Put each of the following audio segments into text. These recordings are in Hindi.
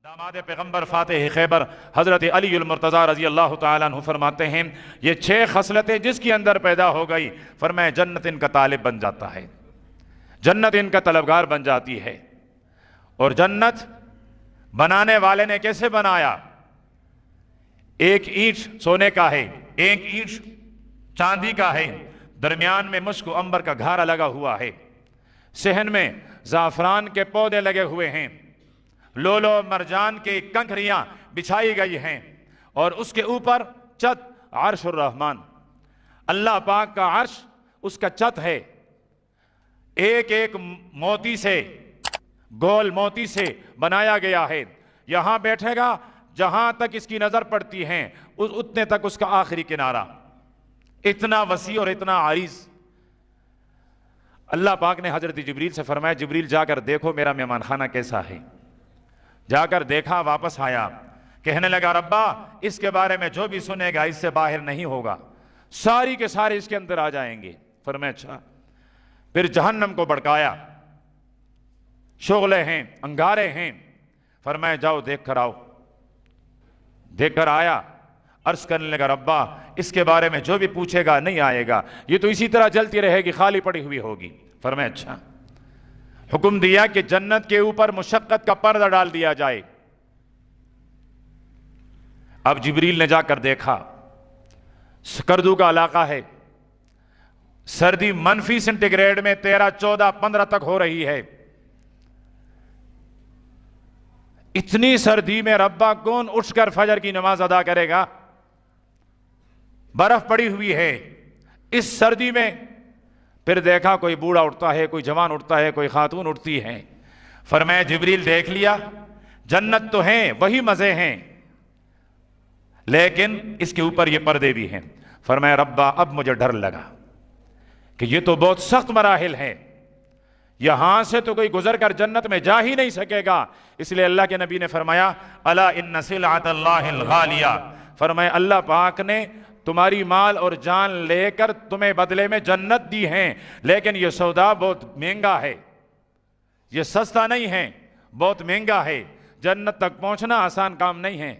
दामाद पैगम्बर फातिह खैबर हज़रत अली अल मुर्तज़ा रज़ी अल्लाह तआला अन्हु फरमाते हैं, ये 6 खसलतें जिसके अंदर पैदा हो गई, फरमाए जन्नत इनका तालिब बन जाता है, जन्नत इनका तलबगार बन जाती है। और जन्नत बनाने वाले ने कैसे बनाया? एक ईंट सोने का है, एक ईंट चांदी का है, दरमियान में मुश्क अंबर का घारा लगा हुआ है, सहन में ज़ाफ़रान के पौधे लगे हुए हैं, लोलो मरजान के कंकरियां बिछाई गई हैं, और उसके ऊपर छत अर्शुर रहमान, अल्लाह पाक का अर्श उसका छत है। एक एक मोती से, गोल मोती से बनाया गया है। यहां बैठेगा, जहां तक इसकी नजर पड़ती है उतने तक उसका आखिरी किनारा, इतना वसी और इतना आरिज। अल्लाह पाक ने हजरत जिब्रील से फरमाया, जिब्रील जाकर देखो मेरा मेहमान खाना कैसा है। जाकर देखा, वापस आया, कहने लगा रब्बा इसके बारे में जो भी सुनेगा इससे बाहर नहीं होगा, सारी के सारे इसके अंदर आ जाएंगे। फरमाया अच्छा। फिर जहन्नम को भड़काया, शोगले हैं, अंगारे हैं, फरमाया जाओ देख कर आओ। देख कर आया, अर्ज करने लगा रब्बा इसके बारे में जो भी पूछेगा नहीं आएगा, ये तो इसी तरह जलती रहेगी, खाली पड़ी हुई होगी। फरमाया अच्छा। हुक्म दिया कि जन्नत के ऊपर मुशक्कत का पर्दा डाल दिया जाए। अब जिब्रील ने जाकर देखा, स्कर्दू का इलाका है, सर्दी मनफी सेंटीग्रेड में 13, 14, 15 तक हो रही है। इतनी सर्दी में रब्बा कौन उठकर फजर की नमाज अदा करेगा? बर्फ पड़ी हुई है इस सर्दी में। फिर देखा कोई बूढ़ा उठता है, कोई जवान उठता है, कोई खातून उठती है। फरमाया जिब्रील देख लिया, जन्नत तो है, वही मजे हैं, लेकिन इसके ऊपर ये पर्दे भी हैं। फरमाया रब्बा अब मुझे डर लगा कि ये तो बहुत सख्त मराहिल है, यहां से तो कोई गुजर कर जन्नत में जा ही नहीं सकेगा। इसलिए अल्लाह के नबी ने फरमाया अला इन्न सिलअतल्लाहिल गालिया, फरमाया अल्लाह पाक ने तुम्हारी माल और जान लेकर तुम्हें बदले में जन्नत दी है, लेकिन यह सौदा बहुत महंगा है, यह सस्ता नहीं है, बहुत महंगा है। जन्नत तक पहुंचना आसान काम नहीं है।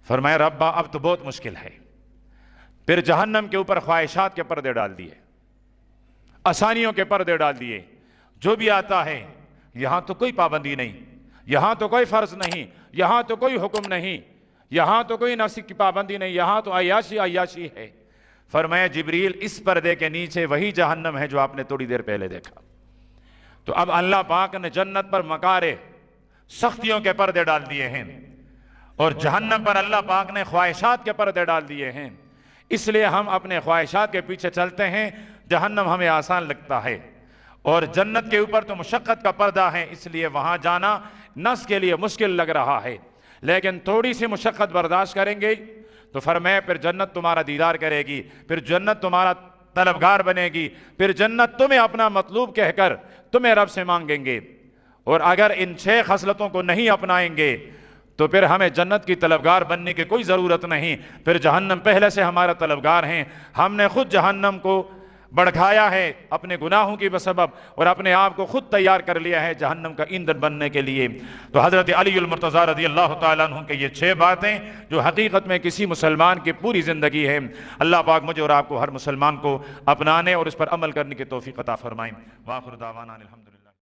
फरमाया रब्बा अब तो बहुत मुश्किल है। फिर जहन्नम के ऊपर ख्वाहिशात के पर्दे डाल दिए, आसानियों के पर्दे डाल दिए। जो भी आता है, यहां तो कोई पाबंदी नहीं, यहां तो कोई फर्ज नहीं, यहां तो कोई हुक्म नहीं, यहां तो कोई नफ्स की पाबंदी नहीं, यहां तो अय्याशी अय्याशी है। फरमाया जिब्रील इस पर्दे के नीचे वही जहन्नम है जो आपने थोड़ी देर पहले देखा। तो अब अल्लाह पाक ने जन्नत पर मकारे सख्तियों के पर्दे डाल दिए हैं, और जहन्नम पर अल्लाह पाक ने ख्वाहिशात के पर्दे डाल दिए हैं। इसलिए हम अपने ख्वाहिशात के पीछे चलते हैं, जहन्नम हमें आसान लगता है, और जन्नत के ऊपर तो मुशक्कत का पर्दा है, इसलिए वहां जाना नफ्स के लिए मुश्किल लग रहा है। लेकिन थोड़ी सी मुशक्कत बर्दाश्त करेंगे तो फरमाया फिर जन्नत तुम्हारा दीदार करेगी, फिर जन्नत तुम्हारा तलबगार बनेगी, फिर जन्नत तुम्हें अपना मतलूब कहकर तुम्हें रब से मांगेंगे। और अगर इन 6 खसलतों को नहीं अपनाएंगे तो फिर हमें जन्नत की तलबगार बनने की कोई ज़रूरत नहीं, फिर जहन्नम पहले से हमारा तलबगार हैं। हमने खुद जहन्नम को भड़काया है अपने गुनाहों की बसबब, और अपने आप को खुद तैयार कर लिया है जहन्नम का ईंधन बनने के लिए। तो हज़रत अली अल मुर्तज़ा रज़ी अल्लाह तआला अन्हु के ये 6 बातें जो हकीकत में किसी मुसलमान की पूरी ज़िंदगी है। अल्लाह पाक मुझे और आपको, हर मुसलमान को अपनाने और इस पर अमल करने की तौफीक अता फरमाएं। वाखिर दावाना अनिल हम्दुलिल्लाह।